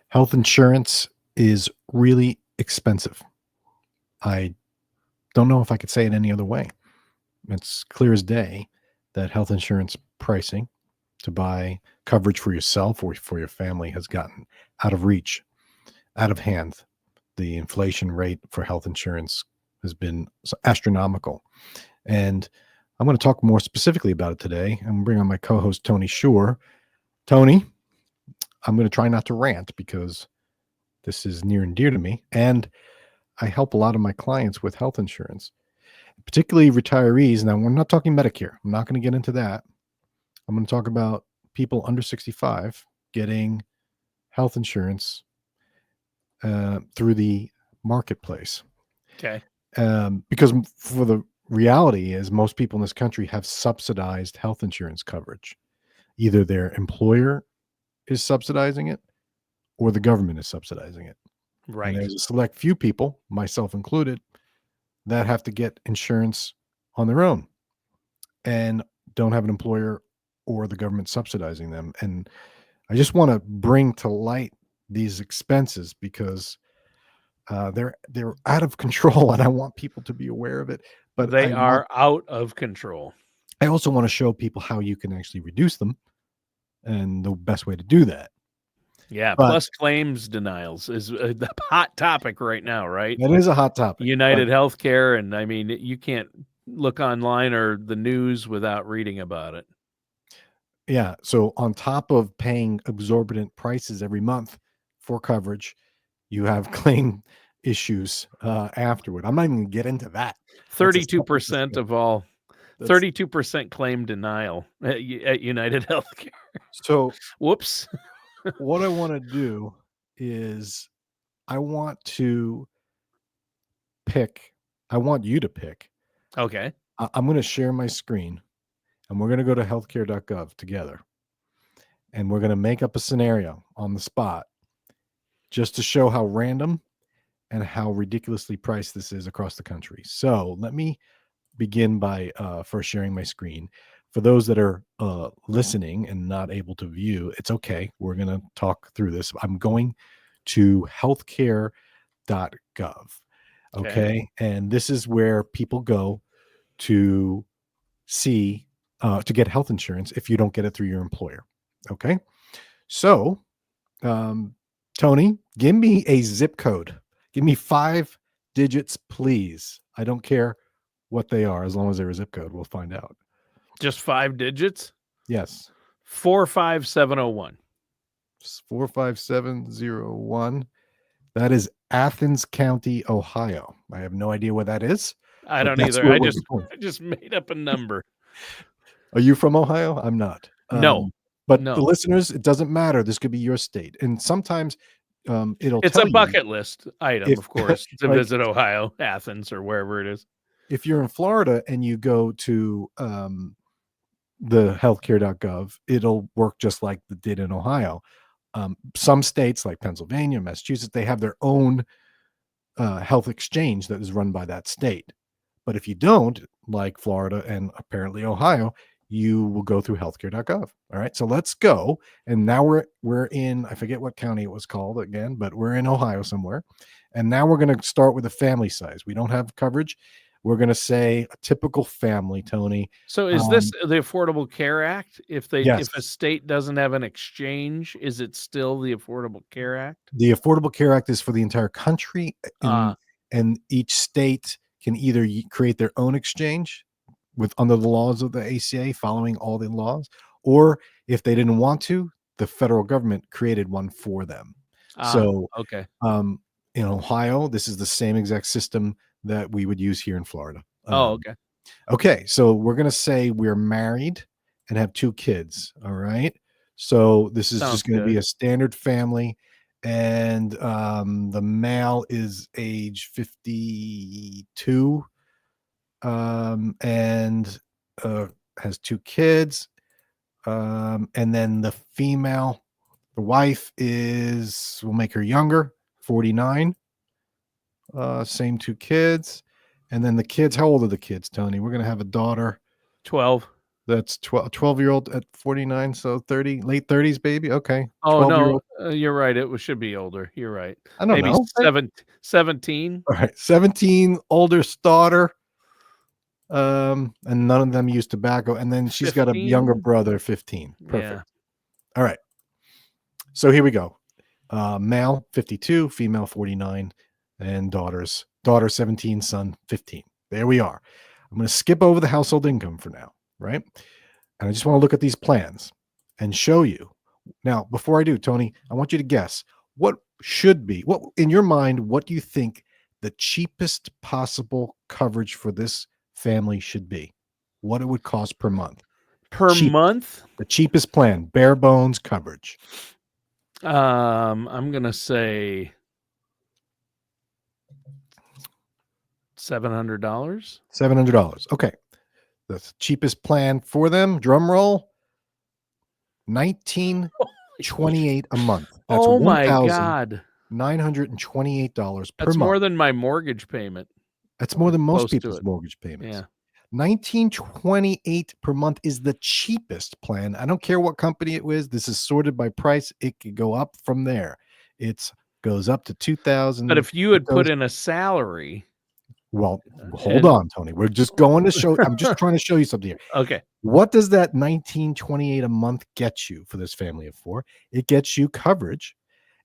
Health insurance is really expensive. I don't know if I could say it any other way. It's clear as day that health insurance pricing to buy coverage for yourself or for your family has gotten out of reach, out of hand. The inflation rate for health insurance has been astronomical. And I'm going to talk more specifically about it today. I'm going to bring on my co-host, Tony Shore. Tony, I'm going to try not to rant because this is near and dear to me. And I help a lot of my clients with health insurance, particularly retirees. Now, we're not talking Medicare. I'm not going to get into that. I'm going to talk about people under 65 getting health insurance through the marketplace. Okay. Because for the reality is most people in this country have subsidized health insurance coverage. Either their employer is subsidizing it or the government is subsidizing it. Right. And there's a select few people, myself included, that have to get insurance on their own and don't have an employer or the government subsidizing them. And I just want to bring to light these expenses because they're out of control, and I want people to be aware of it. But they are out of control. I also want to show people how you can actually reduce them and the best way to do that. Yeah, plus claims denials is the hot topic right now, right? It is a hot topic. United Healthcare, and I mean, you can't look online or the news without reading about it. Yeah, so on top of paying exorbitant prices every month for coverage, you have claim issues afterward. I'm not even going to get into that. 32% of all, 32% claim denial at United Healthcare. So, whoops. What I want to do is I want you to pick. Okay. I'm going to share my screen and we're going to go to healthcare.gov together. And we're going to make up a scenario on the spot just to show how random and how ridiculously priced this is across the country. So let me begin by first sharing my screen. For those that are listening and not able to view, it's okay. We're going to talk through this. I'm going to healthcare.gov. Okay. And this is where people go to see, to get health insurance if you don't get it through your employer. Okay. So, Tony, give me a zip code. Give me 5 digits, please. I don't care what they are, as long as they're a zip code. We'll find out. Just 5 digits? Yes. 45701. 45701. That is Athens County, Ohio. I have no idea what that is. I don't either. I just made up a number. Are you from Ohio? I'm not. No. But the listeners, it doesn't matter. This could be your state. And sometimes it's a bucket list item, of course, to visit Ohio, Athens, or wherever it is. If you're in Florida and you go to the healthcare.gov, it'll work just like it did in Ohio. Some states like Pennsylvania, Massachusetts, they have their own health exchange that is run by that state. But if you don't, like Florida and apparently Ohio, you will go through healthcare.gov. All right. So let's go. And now we're in, I forget what county it was called again, but we're in Ohio somewhere. And now we're going to start with a family size. We don't have coverage. We're going to say a typical family, Tony. So is this the Affordable Care Act? If a state doesn't have an exchange, is it still the Affordable Care Act? The Affordable Care Act is for the entire country, and each state can either create their own exchange under the laws of the ACA, following all the laws, or if they didn't want to, the federal government created one for them. Okay. In Ohio, this is the same exact system that we would use here in Florida. Okay. Okay. So we're going to say we're married and have 2 kids. All right. So this is just going to be a standard family. And the male is age 52 and has 2 kids. And then the female, the wife we'll make her younger, 49. Same 2 kids. And then the kids, how old are the kids, Tony? We're going to have a daughter. 12. That's 12-year-old at 49, so 30, late 30s, baby. Okay. Oh, no, 12-year-old. you're right, should be older, you're right. I don't Maybe know. 17? All right. 17, older daughter. And none of them use tobacco. And then she's got a younger 15? brother, 15. Yeah. Perfect. All right. So here we go. Male 52, female 49, and daughter 17, son 15. There we are. I'm going to skip over the household income for now, right? And I just want to look at these plans and show you. Now, before I do, Tony, I want you to guess what in your mind, what do you think the cheapest possible coverage for this family should be? What it would cost per month? Per month? The cheapest plan, bare bones coverage. I'm gonna say $700. $700. Okay. The cheapest plan for them, drum roll, $19.28 a month. That's Oh my God. $1,928 per That's month. more than my mortgage payment. That's more than most Close to people's it. mortgage payments. Yeah. $19.28 per month is the cheapest plan. I don't care what company it was. This is sorted by price. It could go up from there. It goes up to $2,000. But if you had put in a salary. Well, hold on, Tony. We're just going to show. I'm just trying to show you something here. Okay. What does that $19.28 a month get you for this family of four? It gets you coverage.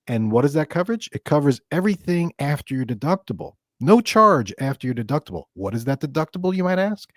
And what is that coverage? It covers everything after your deductible. No charge after your deductible. What is that deductible, you might ask?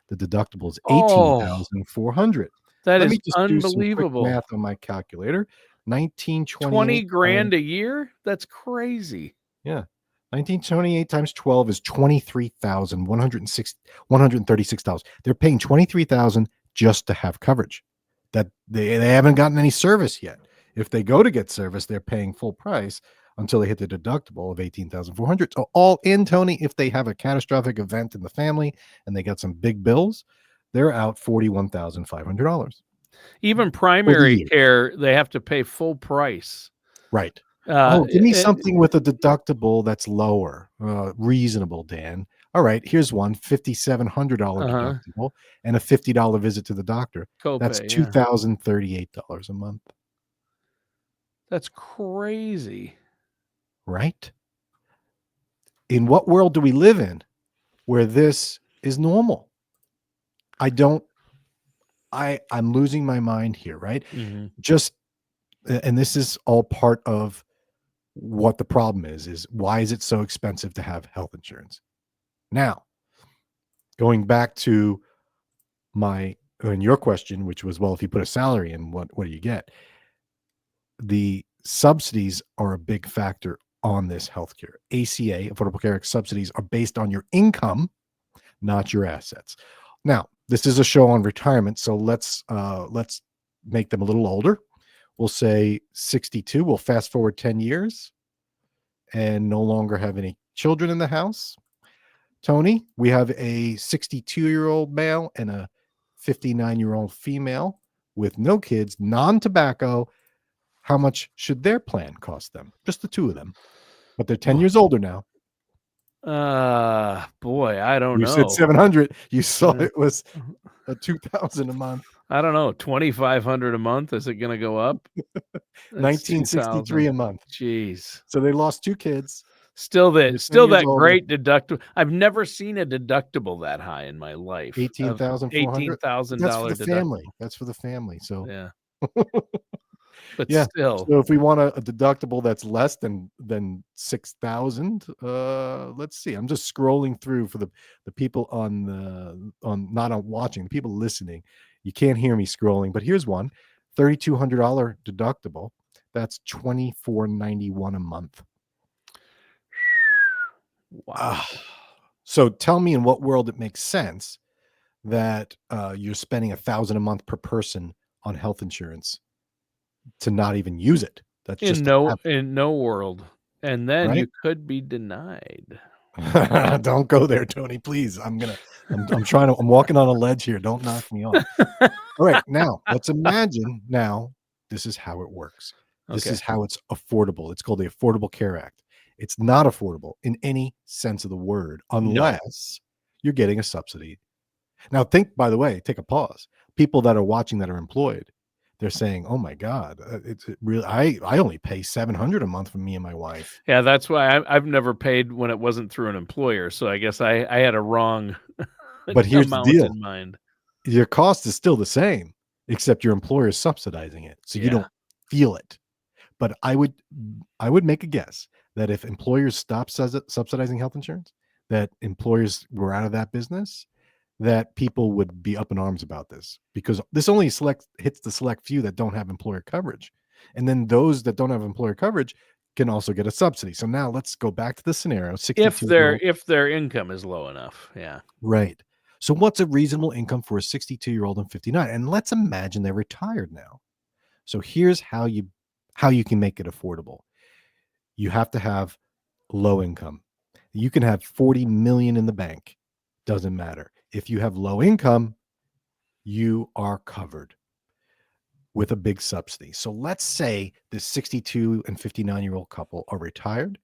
The deductible is $18,400. That Let is me just unbelievable. do some quick math on my calculator. 20 grand a year? That's crazy. Yeah. 1928 times 12 is $23,136. They're paying $23,000 just to have coverage. That they haven't gotten any service yet. If they go to get service, they're paying full price until they hit the deductible of $18,400. So all in, Tony, if they have a catastrophic event in the family and they got some big bills, they're out $41,500. Even primary care, they have to pay full price. Right. Give me something with a deductible that's lower, reasonable, Dan. All right, here's one, $5,700 deductible and a $50 visit to the doctor. Copay, that's $2,038 a month. That's crazy. Right? In what world do we live in where this is normal? I'm losing my mind here, right? Mm-hmm. And this is all part of what the problem is why is it so expensive to have health insurance? Now, going back to your question, which was, well, if you put a salary in, what do you get? The subsidies are a big factor on this healthcare. ACA, Affordable Care Act subsidies, are based on your income, not your assets. Now, this is a show on retirement, so let's make them a little older. We'll say 62. We'll fast forward 10 years and no longer have any children in the house. Tony, we have a 62-year-old male and a 59-year-old female with no kids, non-tobacco. How much should their plan cost them? Just the two of them. But they're 10 years older now. Boy, I don't know. You said 700. You saw it was a 2,000 a month. I don't know. 2,500 a month. Is it going to go up? 1963 a month. Jeez. So they lost two kids. Still that great deductible. I've never seen a deductible that high in my life. $18,400. $18,000 That's for the deductible. family. That's for the family. So yeah. But yeah. still. So if we want a deductible that's less than 6,000, let's see. I'm just scrolling through for the people watching, the people listening. You can't hear me scrolling, but here's one. $3,200 deductible. That's $2,491 a month. Wow. So tell me in what world it makes sense that you're spending $1,000 a month per person on health insurance to not even use it. That's in no world. And then you could be denied. Don't go there, Tony, please. I'm walking on a ledge here. Don't knock me off. All right. Now let's imagine this is how it works. This is how it's affordable. It's called the Affordable Care Act. It's not affordable in any sense of the word unless you're getting a subsidy. Now by the way, take a pause. People that are watching that are employed, they're saying, "Oh my God, it's really, I only pay $700 a month for me and my wife." Yeah, that's why I've never paid when it wasn't through an employer. So I guess I had a wrong But here's the amount deal. in mind. Your cost is still the same, except your employer is subsidizing it. So you Yeah. don't feel it. But I would make a guess that if employers stopped subsidizing health insurance, that employers were out of that business, that people would be up in arms about this, because this only hits the select few that don't have employer coverage. And then those that don't have employer coverage can also get a subsidy. So now let's go back to the scenario, 62-year-old. If their income is low enough. Yeah. Right. So what's a reasonable income for a 62-year-old and 59? And let's imagine they're retired now. So here's how you can make it affordable. You have to have low income. You can have 40 million in the bank. Doesn't matter. If you have low income, you are covered with a big subsidy. So let's say this 62 and 59-year-old couple are retired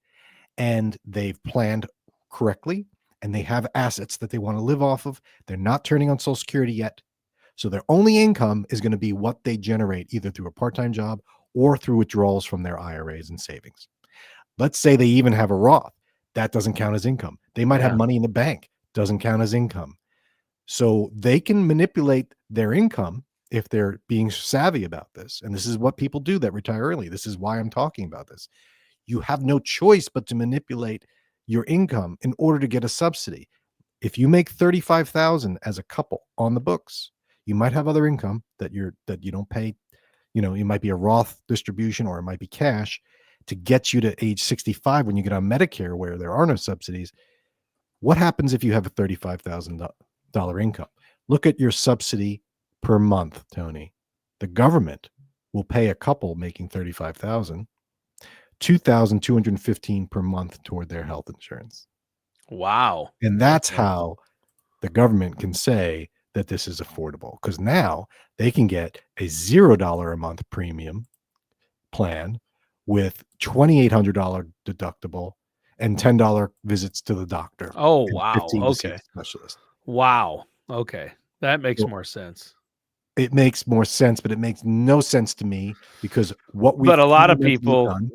and they've planned correctly and they have assets that they want to live off of. They're not turning on Social Security yet. So their only income is going to be what they generate either through a part-time job or through withdrawals from their IRAs and savings. Let's say they even have a Roth. That doesn't count as income. They might have money in the bank. Doesn't count as income. So they can manipulate their income if they're being savvy about this. And this is what people do that retire early. This is why I'm talking about this. You have no choice but to manipulate your income in order to get a subsidy. If you make $35,000 as a couple on the books, you might have other income that you don't pay. You know, it might be a Roth distribution or it might be cash to get you to age 65 when you get on Medicare where there are no subsidies. What happens if you have a $35,000 income? Look at your subsidy per month, Tony. The government will pay a couple making $35,000, $2,215 per month toward their health insurance. Wow. And that's how the government can say that this is affordable, because now they can get a $0 a month premium plan with $2,800 deductible and $10 visits to the doctor. Oh, and wow. 15 to see Okay. a specialist. Wow. Okay. That makes So more sense. it makes more sense, but it makes no sense to me because what we've But a lot of fundamentally people, done.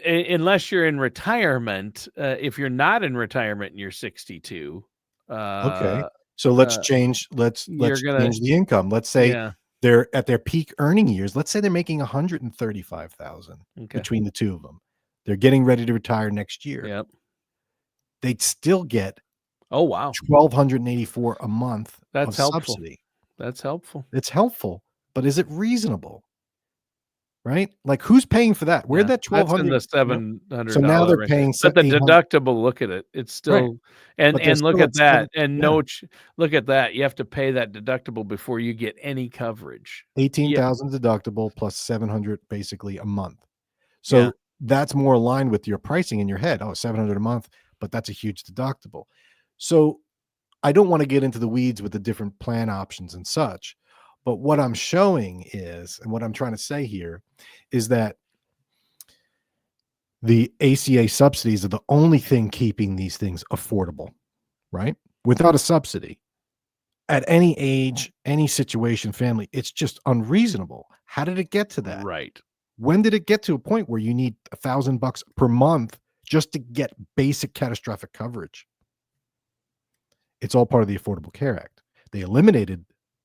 unless you're in retirement, if you're not in retirement and you're 62, Okay. uh, So let's change you're gonna, the income. Let's say yeah. they're at their peak earning years. Let's say they're making 135,000 Okay. between the two of them. They're getting ready to retire next year. Yep. They'd still get Oh, wow. $1,284 a month That's of helpful. subsidy. That's helpful. It's helpful, but is it reasonable? Right? Like, who's paying for that? Where'd Yeah. that That's in 1,200, the so now $700 they're range. paying But the 800, deductible, look at it. It's right? still, But they're and look still at at 7, that. And yeah, look at that. You have to pay that deductible before you get any coverage. Yeah. 18,000 deductible plus 700 basically a month. Yeah. So that's more aligned with your pricing in your head. Oh, 700 a month, but that's a huge deductible. So I don't want to get into the weeds with the different plan options and such, but what I'm showing is, and what I'm trying to say here is that the ACA subsidies are the only thing keeping these things affordable, right? Without a subsidy, at any age, any situation, family, it's just unreasonable. How did it get to that? Right. When did it get to a point where you need $1,000 per month just to get basic catastrophic coverage? It's all part of the Affordable Care Act. They eliminated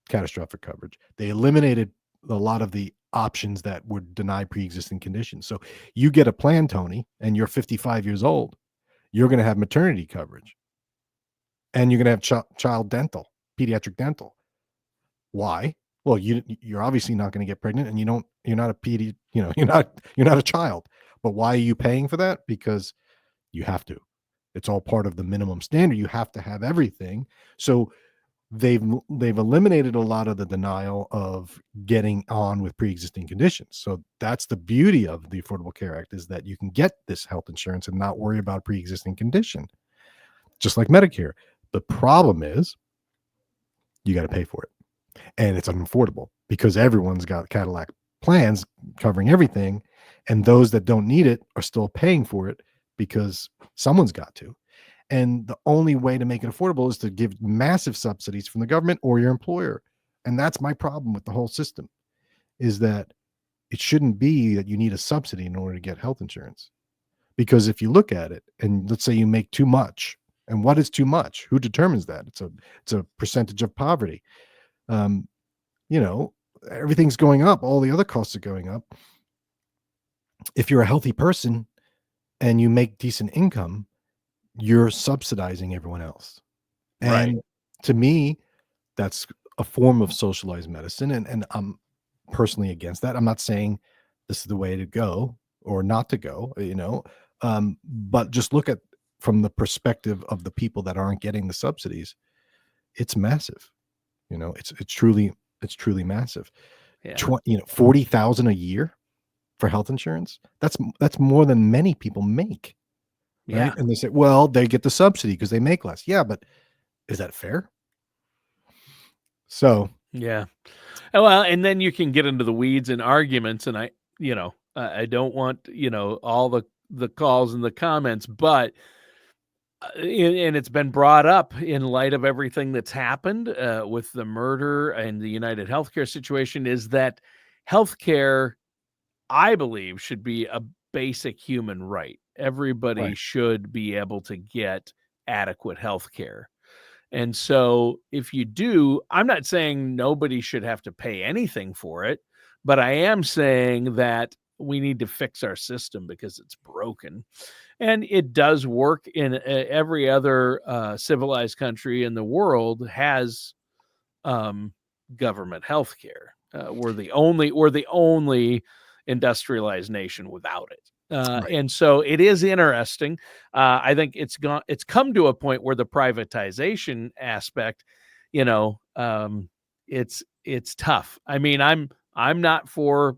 catastrophic coverage. They eliminated a lot of the options that would deny pre-existing conditions. So you get a plan, Tony, and you're 55 years old, you're going to have maternity coverage and you're going to have child dental, pediatric dental. Why? Well, you're obviously not going to get pregnant, and you're not you're not a child. But why are you paying for that? Because you have to. It's all part of the minimum standard. You have to have everything. So they've eliminated a lot of the denial of getting on with pre-existing conditions. So that's the beauty of the Affordable Care Act, is that you can get this health insurance and not worry about pre-existing condition, just like Medicare. The problem is you got to pay for it. And it's unaffordable because everyone's got Cadillac plans covering everything. And those that don't need it are still paying for it because someone's got to. And the only way to make it affordable is to give massive subsidies from the government or your employer. And that's my problem with the whole system, is that it shouldn't be that you need a subsidy in order to get health insurance. Because if you look at it, and let's say you make too much, and what is too much? Who determines that? It's a percentage of poverty. You know, everything's going up. All the other costs are going up. If you're a healthy person and you make decent income, you're subsidizing everyone else. Right. And to me, that's a form of socialized medicine. And I'm personally against that. I'm not saying this is the way to go or not to go, but just look at from the perspective of the people that aren't getting the subsidies. It's massive. It's truly massive. Yeah. 40,000 a year for health insurance. That's more than many people make. Right. Yeah. And they say, well, they get the subsidy because they make less. Yeah, but is that fair? So, yeah. Well, and then you can get into the weeds and arguments, and I don't want, all the calls and the comments, but and it's been brought up in light of everything that's happened with the murder and the United Healthcare situation, is that healthcare, I believe, should be a basic human right. Everybody right. should be able to get adequate healthcare. And so if you do, I'm not saying nobody should have to pay anything for it, but I am saying that we need to fix our system because it's broken. And it does work in every other civilized country in the world has government health care. We're the only industrialized nation without it. Right. And so it is interesting. I think it's come to a point where the privatization aspect, it's tough. I mean, I'm not for,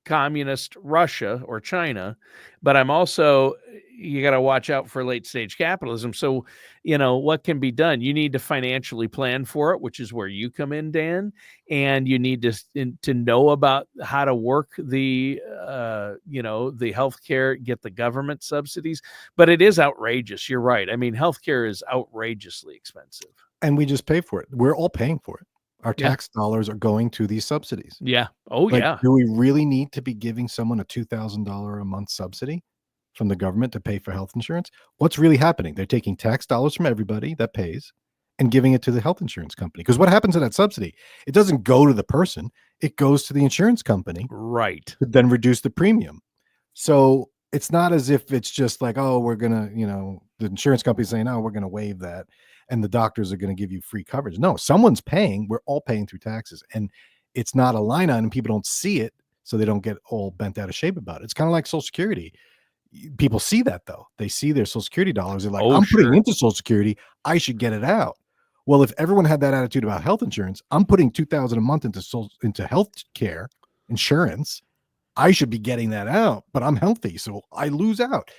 communist Russia or China, but I'm also, you got to watch out for late stage capitalism. So, what can be done? You need to financially plan for it, which is where you come in, Dan, and you need to know about how to work the healthcare, get the government subsidies. But it is outrageous. You're right. I mean, healthcare is outrageously expensive, and we just pay for it. We're all paying for it. Our tax dollars are going to these subsidies. Yeah. Oh, yeah. Do we really need to be giving someone a $2,000 a month subsidy from the government to pay for health insurance? What's really happening? They're taking tax dollars from everybody that pays and giving it to the health insurance company. Because what happens to that subsidy? It doesn't go to the person. It goes to the insurance company. Right. To then reduce the premium. So it's not as if it's just like, oh, we're going to, the insurance company saying, oh, we're going to waive that. And the doctors are going to give you free coverage. No, someone's paying. We're all paying through taxes. And it's not a line item. People don't see it, so they don't get all bent out of shape about it. It's kind of like Social Security. People see that, though. They see their Social Security dollars. They're like, I'm putting into Social Security. I should get it out. Well, if everyone had that attitude about health insurance, I'm putting $2,000 a month into health care insurance. I should be getting that out, but I'm healthy, so I lose out.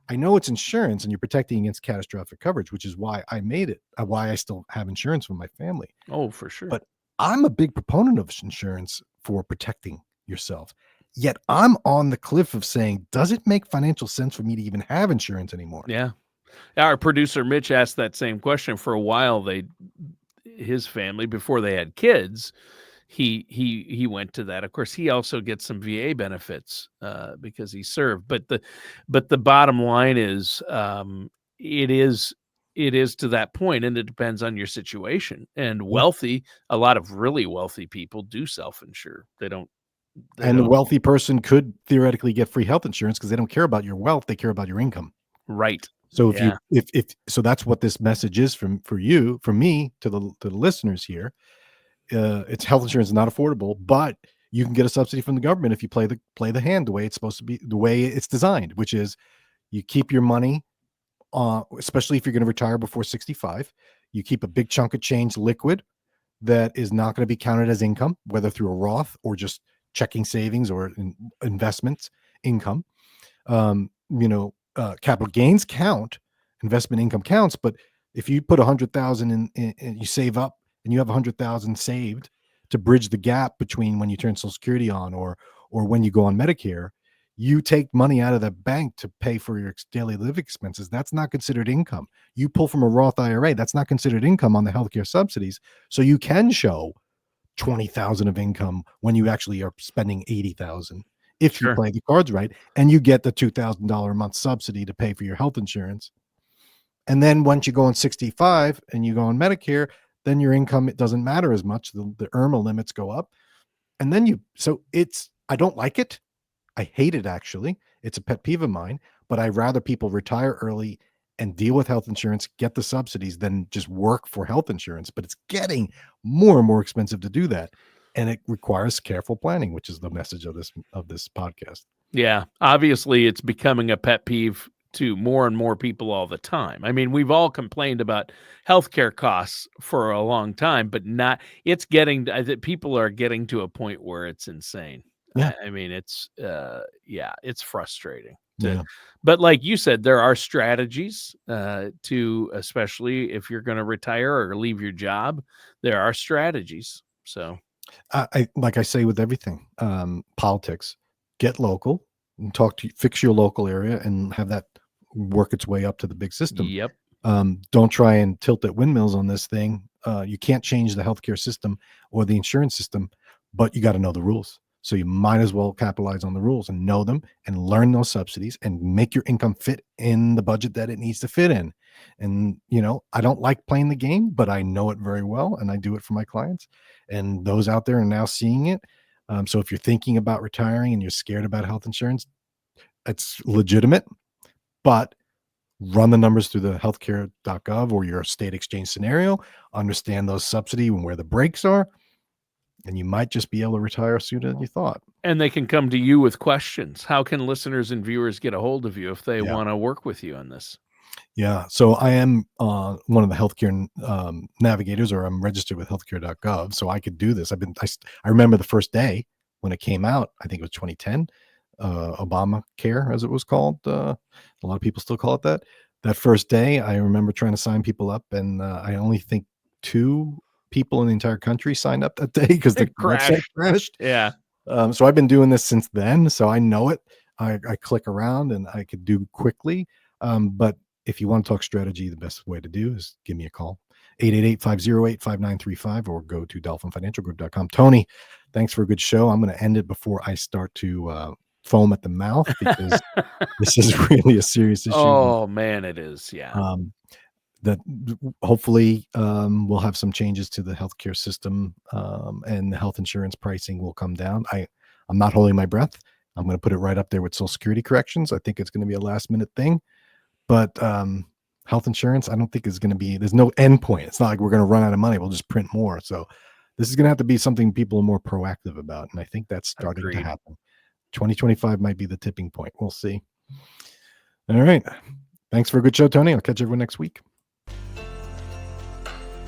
I know it's insurance and you're protecting against catastrophic coverage, which is why I made it, why I still have insurance for my family. Oh, for sure. But I'm a big proponent of insurance for protecting yourself. Yet I'm on the cliff of saying, does it make financial sense for me to even have insurance anymore? Yeah. Our producer, Mitch, asked that same question for a while. His family, before they had kids, he went to that. Of course, he also gets some VA benefits because he served. But the bottom line is, it is to that point, and it depends on your situation. And a lot of really wealthy people do self-insure. The wealthy person could theoretically get free health insurance because they don't care about your wealth; they care about your income. Right. So so that's what this message is from me to the listeners here. It's health insurance is not affordable, but you can get a subsidy from the government if you play the hand the way it's supposed to be, the way it's designed, which is you keep your money, especially if you're going to retire before 65, you keep a big chunk of change liquid that is not going to be counted as income, whether through a Roth or just checking savings or investments income. Capital gains count, investment income counts, but if you put 100,000 in and you save up, and you have 100,000 saved to bridge the gap between when you turn Social Security on or when you go on Medicare, You take money out of the bank to pay for your daily living expenses. That's not considered income. You pull from a Roth IRA. That's not considered income on the healthcare subsidies. So you can show 20,000 of income when you actually are spending 80,000 if you Sure. play the cards right, and you get the $2,000 a month subsidy to pay for your health insurance. And then once you go on 65 and you go on Medicare, then your income, it doesn't matter as much. The IRMA limits go up. And then I don't like it. I hate it, actually. It's a pet peeve of mine, but I'd rather people retire early and deal with health insurance, get the subsidies, than just work for health insurance. But it's getting more and more expensive to do that. And it requires careful planning, which is the message of this podcast. Yeah. Obviously, it's becoming a pet peeve to more and more people all the time. I mean, we've all complained about healthcare costs for a long time, but people are getting to a point where it's insane. Yeah. I mean, it's frustrating. Yeah. But like you said, there are strategies to, especially if you're going to retire or leave your job, there are strategies. So like I say with everything, politics, get local and fix your local area and have that work its way up to the big system. Yep. Don't try and tilt at windmills on this thing. You can't change the healthcare system or the insurance system, but you got to know the rules. So you might as well capitalize on the rules and know them and learn those subsidies and make your income fit in the budget that it needs to fit in. And, I don't like playing the game, but I know it very well and I do it for my clients, and those out there are now seeing it. So if you're thinking about retiring and you're scared about health insurance, it's legitimate, but run the numbers through the healthcare.gov or your state exchange scenario, understand those subsidies and where the breaks are, and you might just be able to retire sooner than you thought. And they can come to you with questions. How can listeners and viewers get a hold of you if they Yeah. want to work with you on this? Yeah. So I am one of the healthcare navigators, or I'm registered with healthcare.gov. So I could do this. I remember the first day when it came out, I think it was 2010, Obamacare, as it was called. A lot of people still call it that. That first day, I remember trying to sign people up, and I only think 2 people in the entire country signed up that day because the website crashed. Yeah. So I've been doing this since then, so I know it. I click around and I could do quickly. But if you want to talk strategy, the best way to do is give me a call, 888-508-5935, or go to dolphinfinancialgroup.com. Tony, thanks for a good show. I'm going to end it before I start to foam at the mouth, because this is really a serious issue. Oh man, it is. Yeah. That hopefully we'll have some changes to the healthcare system, and the health insurance pricing will come down. I'm not holding my breath. I'm going to put it right up there with Social Security corrections. I think it's going to be a last minute thing, but health insurance, I don't think is going to be, there's no end point. It's not like we're going to run out of money. We'll just print more. So this is going to have to be something people are more proactive about. And I think that's starting to happen. 2025 might be the tipping point. We'll see. All right. Thanks for a good show, Tony. I'll catch everyone next week.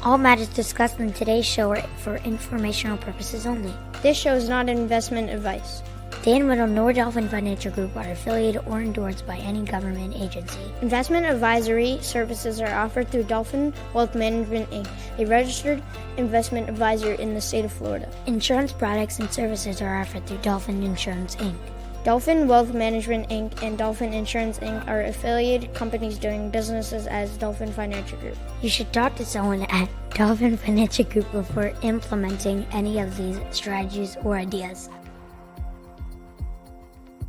All matters discussed in today's show are for informational purposes only. This show is not investment advice. Dan Riddle nor Dolphin Financial Group are affiliated or endorsed by any government agency. Investment advisory services are offered through Dolphin Wealth Management, Inc., a registered investment advisor in the state of Florida. Insurance products and services are offered through Dolphin Insurance, Inc. Dolphin Wealth Management, Inc. and Dolphin Insurance, Inc. are affiliated companies doing businesses as Dolphin Financial Group. You should talk to someone at Dolphin Financial Group before implementing any of these strategies or ideas.